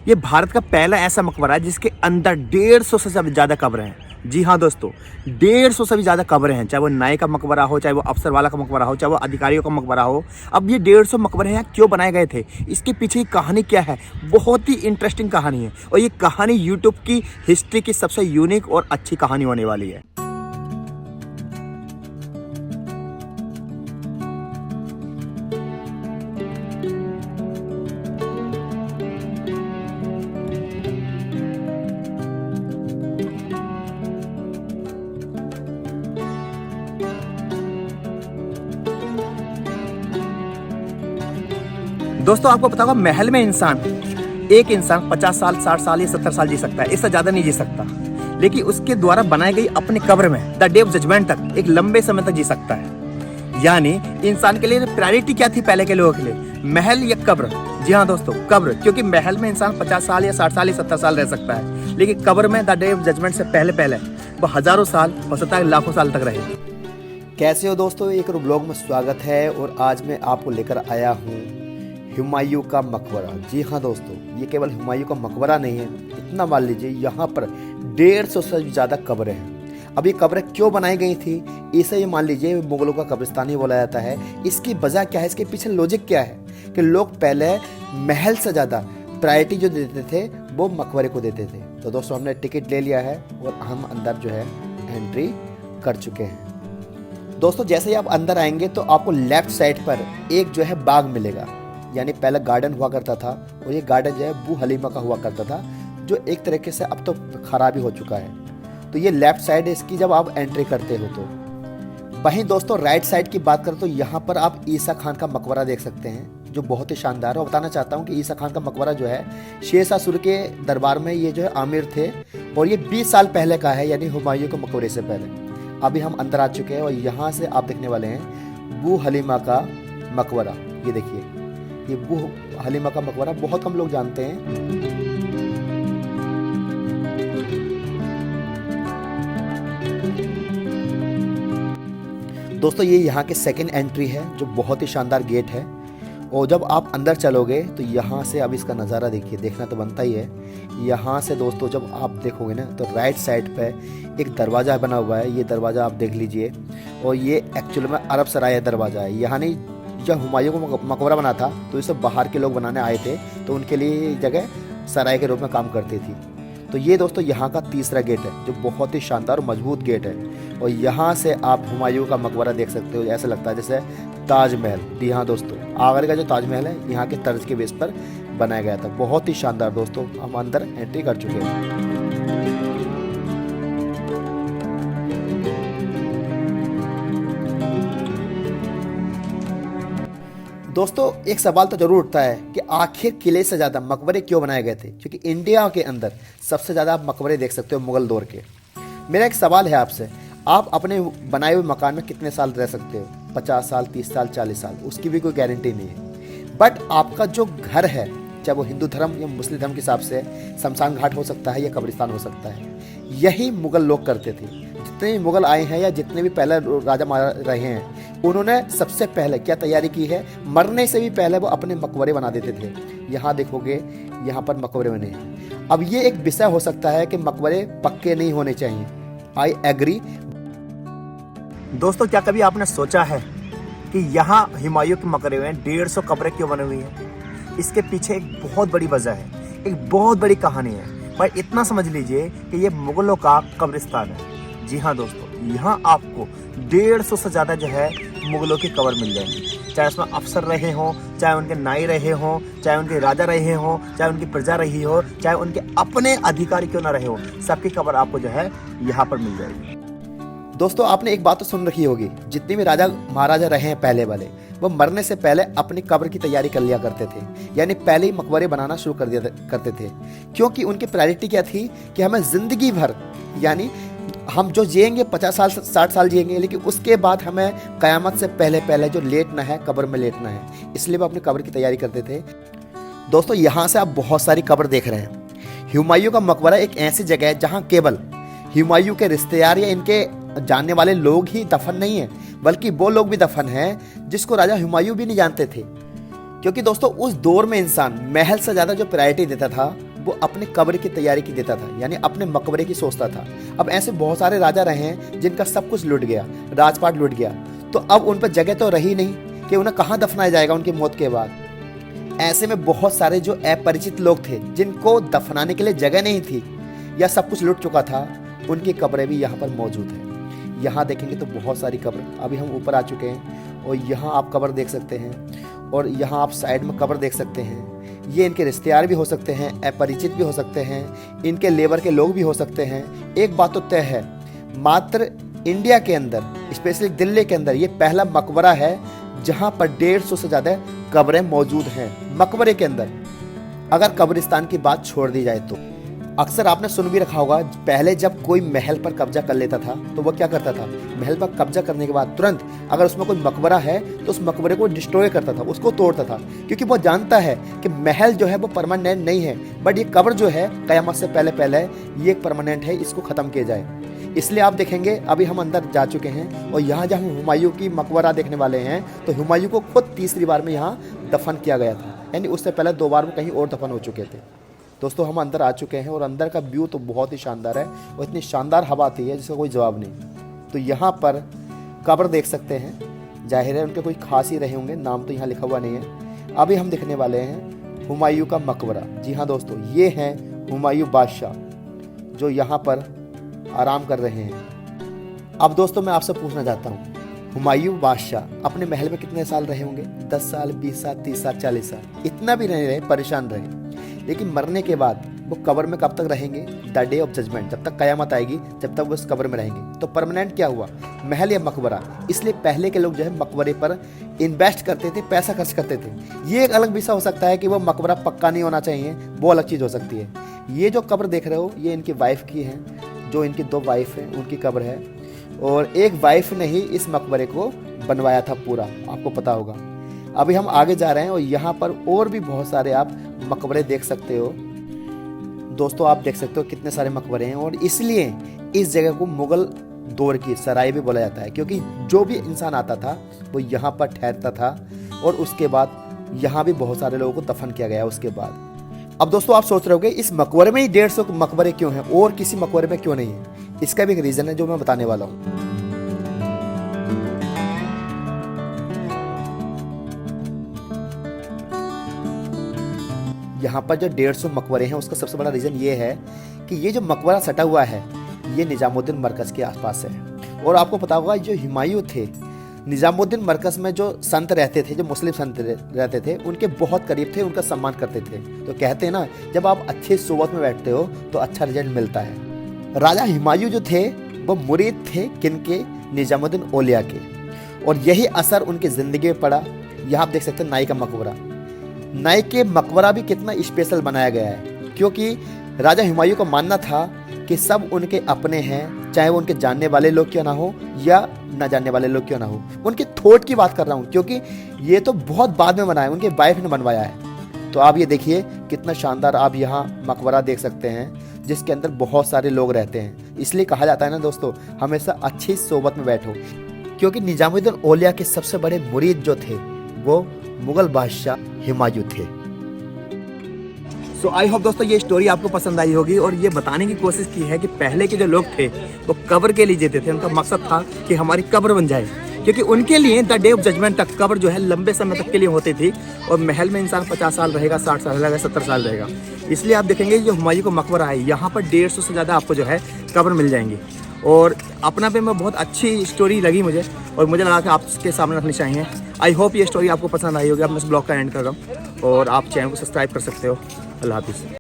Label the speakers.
Speaker 1: ये भारत का पहला ऐसा मकबरा है जिसके अंदर 150 से ज़्यादा कब्र हैं। जी हाँ दोस्तों, 150 से भी ज़्यादा कब्रें हैं। चाहे वो नाई का मकबरा हो, चाहे वो अफसर वाला का मकबरा हो, चाहे वो अधिकारियों का मकबरा हो। अब ये 150 मकबरे यहाँ क्यों बनाए गए थे, इसके पीछे की कहानी क्या है? बहुत ही इंटरेस्टिंग कहानी है और ये कहानी यूट्यूब की हिस्ट्री की सबसे यूनिक और अच्छी कहानी होने वाली है। दोस्तों आपको पता होगा, महल में एक इंसान 50 साल, 60 साल या 70 साल जी सकता है, इससे ज़्यादा नहीं जी सकता। लेकिन उसके द्वारा बनाई गई अपने कब्र में द डे ऑफ जजमेंट तक एक लंबे समय तक जी सकता है। यानी इंसान के लिए प्रायोरिटी क्या थी पहले के लोगों के लिए, महल या कब्र? जी हाँ दोस्तों, कब्र। क्योंकि महल में इंसान 50 साल या 60 साल या 70 साल रह सकता है, लेकिन कब्र में द डे ऑफ जजमेंट से पहले वो हज़ारों साल, हो सकता है लाखों साल तक रहे।
Speaker 2: कैसे हो दोस्तों, एक और ब्लॉग में स्वागत है। और आज मैं आपको लेकर आया हूँ हुमायूं का मकबरा। जी हाँ दोस्तों, ये केवल हुमायूं का मकबरा नहीं है, इतना मान लीजिए यहाँ पर 150 से ज़्यादा कब्रें हैं। अब ये कब्रें क्यों बनाई गई थी, इसे ये मान लीजिए मुगलों का कब्रिस्तान ही बोला जाता है। इसकी वजह क्या है, इसके पीछे लॉजिक क्या है कि लोग पहले महल से ज़्यादा प्रायोरिटी जो देते थे वो मकबरे को देते थे। तो दोस्तों हमने टिकट ले लिया है और हम अंदर जो है एंट्री कर चुके हैं। दोस्तों जैसे ही आप अंदर आएंगे तो आपको लेफ्ट साइड पर एक जो है बाग मिलेगा, यानी पहले गार्डन हुआ करता था और ये गार्डन जो है बू हलीमा का हुआ करता था, जो एक तरीके से अब तो खराब ही हो चुका है। तो ये लेफ्ट साइड है इसकी जब आप एंट्री करते हो तो। वहीं दोस्तों राइट साइड की बात करें तो यहाँ पर आप ईसा खान का मकबरा देख सकते हैं, जो बहुत ही शानदार है। और बताना चाहता हूँ कि ईसा खान का मकबरा जो है शेरशाह सूरी के दरबार में ये जो है आमिर थे और ये 20 साल पहले का है, यानी हुमायूं के मकबरे से पहले। अभी हम अंदर आ चुके हैं और यहाँ से आप देखने वाले हैं बू हलीमा का मकबरा। ये देखिए, ये बू हलीमा का मकबरा बहुत कम लोग जानते हैं। दोस्तों ये यहाँ के सेकंड एंट्री है, जो बहुत ही शानदार गेट है। और जब आप अंदर चलोगे तो यहाँ से अब इसका नज़ारा देखिए, देखना तो बनता ही है। यहाँ से दोस्तों जब आप देखोगे ना तो राइट साइड पे एक दरवाज़ा बना हुआ है, ये दरवाज़ा आप देख लीजिए। और ये एक्चुअल में अरब सराय दरवाज़ा है। यहाँ नहीं, जब हुमायूं को मकबरा बना था तो इसे बाहर के लोग बनाने आए थे, तो उनके लिए ये जगह सराय के रूप में काम करती थी। तो ये दोस्तों यहाँ का तीसरा गेट है, जो बहुत ही शानदार और मजबूत गेट है। और यहाँ से आप हुमायूं का मकबरा देख सकते हो, ऐसा लगता है जैसे ताजमहल। जी हाँ दोस्तों, आगरा का जो ताजमहल है यहाँ के तर्ज के बेस पर बनाया गया था। बहुत ही शानदार। दोस्तों हम अंदर एंट्री कर चुके हैं। दोस्तों एक सवाल तो जरूर उठता है कि आखिर किले से ज़्यादा मकबरे क्यों बनाए गए थे, क्योंकि इंडिया के अंदर सबसे ज़्यादा आप मकबरे देख सकते हो मुगल दौर के। मेरा एक सवाल है आपसे, आप अपने बनाए हुए मकान में कितने साल रह सकते हो? 50 साल, 30 साल, 40 साल, उसकी भी कोई गारंटी नहीं है। बट आपका जो घर है, चाहे वो हिंदू धर्म या मुस्लिम धर्म के हिसाब से शमशान घाट हो सकता है या कब्रिस्तान हो सकता है। यही मुगल लोग करते थे। जितने भी मुगल आए हैं या जितने भी पहले राजा महाराजा रहे हैं, उन्होंने सबसे पहले क्या तैयारी की है, मरने से भी पहले वो अपने मकबरे बना देते थे। यहाँ देखोगे, यहाँ पर मकबरे बने हैं। अब ये एक विषय हो सकता है कि मकबरे पक्के नहीं होने चाहिए, आई एग्री।
Speaker 1: दोस्तों क्या कभी आपने सोचा है कि यहाँ हुमायूं के मकबरे में 150 कब्रें क्यों बनी हुई हैं? इसके पीछे एक बहुत बड़ी वजह है, एक बहुत बड़ी कहानी है। पर इतना समझ लीजिए कि ये मुगलों का कब्रिस्तान है। जी हाँ दोस्तों, यहाँ आपको 150 से ज़्यादा जो है मुगलों की कब्र मिल जाएंगी। चाहे उसमें अफसर रहे हों, चाहे उनके नाई रहे हों, चाहे उनके राजा रहे हों, चाहे उनकी प्रजा रही हो, चाहे उनके अपने अधिकारी क्यों ना रहे हो, सबकी कब्र आपको जो है यहाँ पर मिल जाएगी।
Speaker 2: दोस्तों आपने एक बात तो सुन रखी होगी, जितने भी राजा महाराजा रहे हैं पहले वाले, वो मरने से पहले अपनी कब्र की तैयारी कर लिया करते थे। यानी पहले ही मकबरे बनाना शुरू कर दिया करते थे, क्योंकि उनकी प्रायोरिटी क्या थी कि हमें जिंदगी भर, यानी हम जो जिएंगे 50 साल 60 साल जिएंगे, लेकिन उसके बाद हमें कयामत से पहले जो लेटना है, कब्र में लेटना है। इसलिए वो अपनी कब्र की तैयारी करते थे। दोस्तों यहाँ से आप बहुत सारी कब्र देख रहे हैं। हुमायूं का मकबरा एक ऐसी जगह है जहाँ केवल हुमायूं के रिश्तेदार या इनके जानने वाले लोग ही दफन नहीं है, बल्कि वो लोग भी दफन हैं जिसको राजा हुमायूं भी नहीं जानते थे। क्योंकि दोस्तों उस दौर में इंसान महल से ज़्यादा जो प्रायोरिटी देता था वो अपने कब्र की तैयारी की देता था, यानी अपने मकबरे की सोचता था। अब ऐसे बहुत सारे राजा रहे हैं जिनका सब कुछ लुट गया, राजपाट लुट गया, तो अब उन पर जगह तो रही नहीं कि उन्हें कहाँ दफनाया जाएगा उनकी मौत के बाद। ऐसे में बहुत सारे जो अपरिचित लोग थे जिनको दफनाने के लिए जगह नहीं थी या सब कुछ लुट चुका था, उनकी कब्रें भी यहाँ पर मौजूद है। यहाँ देखेंगे तो बहुत सारी कब्र, अभी हम ऊपर आ चुके हैं और यहाँ आप कब्र देख सकते हैं और यहाँ आप साइड में कब्र देख सकते हैं। ये इनके रिश्तेदार भी हो सकते हैं, अपरिचित भी हो सकते हैं, इनके लेबर के लोग भी हो सकते हैं। एक बात तो तय है, मात्र इंडिया के अंदर, स्पेशली दिल्ली के अंदर, ये पहला मकबरा है जहाँ पर 150 से ज़्यादा कब्रें मौजूद हैं मकबरे के अंदर, अगर कब्रिस्तान की बात छोड़ दी जाए तो। अक्सर आपने सुन भी रखा होगा, पहले जब कोई महल पर कब्जा कर लेता था तो वह क्या करता था, महल पर कब्जा करने के बाद तुरंत अगर उसमें कोई मकबरा है तो उस मकबरे को डिस्ट्रॉय करता था, उसको तोड़ता था, क्योंकि वो जानता है कि महल जो है वो परमानेंट नहीं है, बट ये कब्र जो है क़यामत से पहले पहले ये एक परमानेंट है, इसको ख़त्म किया जाए। इसलिए आप देखेंगे अभी हम अंदर जा चुके हैं और यहाँ जब हम हुमायूं की मकबरा देखने वाले हैं तो हुमायूं को खुद तीसरी बार में यहाँ दफन किया गया था, यानी उससे पहले 2 बार वो कहीं और दफन हो चुके थे। दोस्तों हम अंदर आ चुके हैं और अंदर का व्यू तो बहुत ही शानदार है और इतनी शानदार हवा आती है जिसका कोई जवाब नहीं। तो यहाँ पर कब्र देख सकते हैं, जाहिर है उनके कोई खास ही रहे होंगे, नाम तो यहाँ लिखा हुआ नहीं है। अभी हम दिखने वाले हैं हुमायूं का मकबरा। जी हाँ दोस्तों, ये हैं हुमायूं बादशाह जो यहाँ पर आराम कर रहे हैं। अब दोस्तों मैं आपसे पूछना चाहता हूँ, हुमायूं बादशाह अपने महल में कितने साल रहे होंगे? 10 साल, 20 साल, 30 साल, 40 साल, इतना भी नहीं रहे, परेशान रहे। लेकिन मरने के बाद वो कब्र में कब तक रहेंगे? द डे ऑफ जजमेंट, जब तक कयामत आएगी जब तक वो उस कब्र में रहेंगे। तो परमानेंट क्या हुआ, महल या मकबरा? इसलिए पहले के लोग जो है मकबरे पर इन्वेस्ट करते थे, पैसा खर्च करते थे। ये एक अलग विषय हो सकता है कि वो मकबरा पक्का नहीं होना चाहिए, वो अलग चीज़ हो सकती है। ये जो कब्र देख रहे हो ये इनकी वाइफ की है, जो इनकी 2 वाइफ हैं उनकी कब्र है, और एक वाइफ ने ही इस मकबरे को बनवाया था पूरा, आपको पता होगा। अभी हम आगे जा रहे हैं और यहाँ पर और भी बहुत सारे आप मकबरे देख सकते हो। दोस्तों आप देख सकते हो कितने सारे मकबरे हैं, और इसलिए इस जगह को मुगल दौर की सराय भी बोला जाता है, क्योंकि जो भी इंसान आता था वो यहाँ पर ठहरता था और उसके बाद यहाँ भी बहुत सारे लोगों को दफन किया गया उसके बाद। अब दोस्तों आप सोच रहे होंगे इस मकबरे में ही 150 मकबरे क्यों हैं और किसी मकबरे में क्यों नहीं है? इसका भी एक रीजन है जो मैं बताने वाला हूँ। यहाँ पर जो 150 मकबरे हैं उसका सबसे बड़ा रीजन ये है कि ये जो मकबरा सटा हुआ है ये निजामुद्दीन मरकज के आसपास है। और आपको पता होगा जो हुमायूं थे, निजामुद्दीन मरकज में जो संत रहते थे, जो मुस्लिम संत रहते थे, उनके बहुत करीब थे, उनका सम्मान करते थे। तो कहते हैं ना, जब आप अच्छी सोबत में बैठते हो तो अच्छा रिजल्ट मिलता है। राजा हुमायूं जो थे वो मुरीद थे किनके? निजामुद्दीन औलिया के, और यही असर उनकी ज़िंदगी में पड़ा। यहाँ आप देख सकते हैं नाई का मकबरा। नाई के मकबरा भी कितना स्पेशल बनाया गया है, क्योंकि राजा हुमायूं का मानना था कि सब उनके अपने हैं, चाहे वो उनके जानने वाले लोग क्यों ना हो या ना जानने वाले लोग क्यों ना हो। उनके थॉट की बात कर रहा हूँ, क्योंकि ये तो बहुत बाद में बनाया, उनके वाइफ ने बनवाया है। तो आप ये देखिए कितना शानदार आप यहाँ मकबरा देख सकते हैं जिसके अंदर बहुत सारे लोग रहते हैं। इसलिए कहा जाता है ना दोस्तों, हमेशा अच्छी सोबत में बैठो, क्योंकि निजामुद्दीन औलिया के सबसे बड़े मुरीद जो थे वो मुगल बादशाह हुमायूं थे।
Speaker 1: सो आई होप दोस्तों ये स्टोरी आपको पसंद आई होगी, और ये बताने की कोशिश की है कि पहले के जो लोग थे वो कब्र के लिए जीते थे। उनका मकसद था कि हमारी कब्र बन जाए, क्योंकि उनके लिए द डे ऑफ जजमेंट तक कब्र जो है लंबे समय तक के लिए होती थी। और महल में इंसान 50 साल रहेगा, 60 साल रहेगा, 70 साल रहेगा। इसलिए आप देखेंगे जो हुमायूं का मकबरा है यहाँ पर 150 से ज़्यादा आपको जो है कब्र मिल जाएंगी। और अपना पे में बहुत अच्छी स्टोरी लगी मुझे, और मुझे लगा कि आपके सामने रखनी चाहिए। आई होप ये स्टोरी आपको पसंद आई होगी। अब मैं इस ब्लॉग का एंड कर रहा हूँ, और आप चैनल को सब्सक्राइब कर सकते हो। अल्लाह हाफिज़।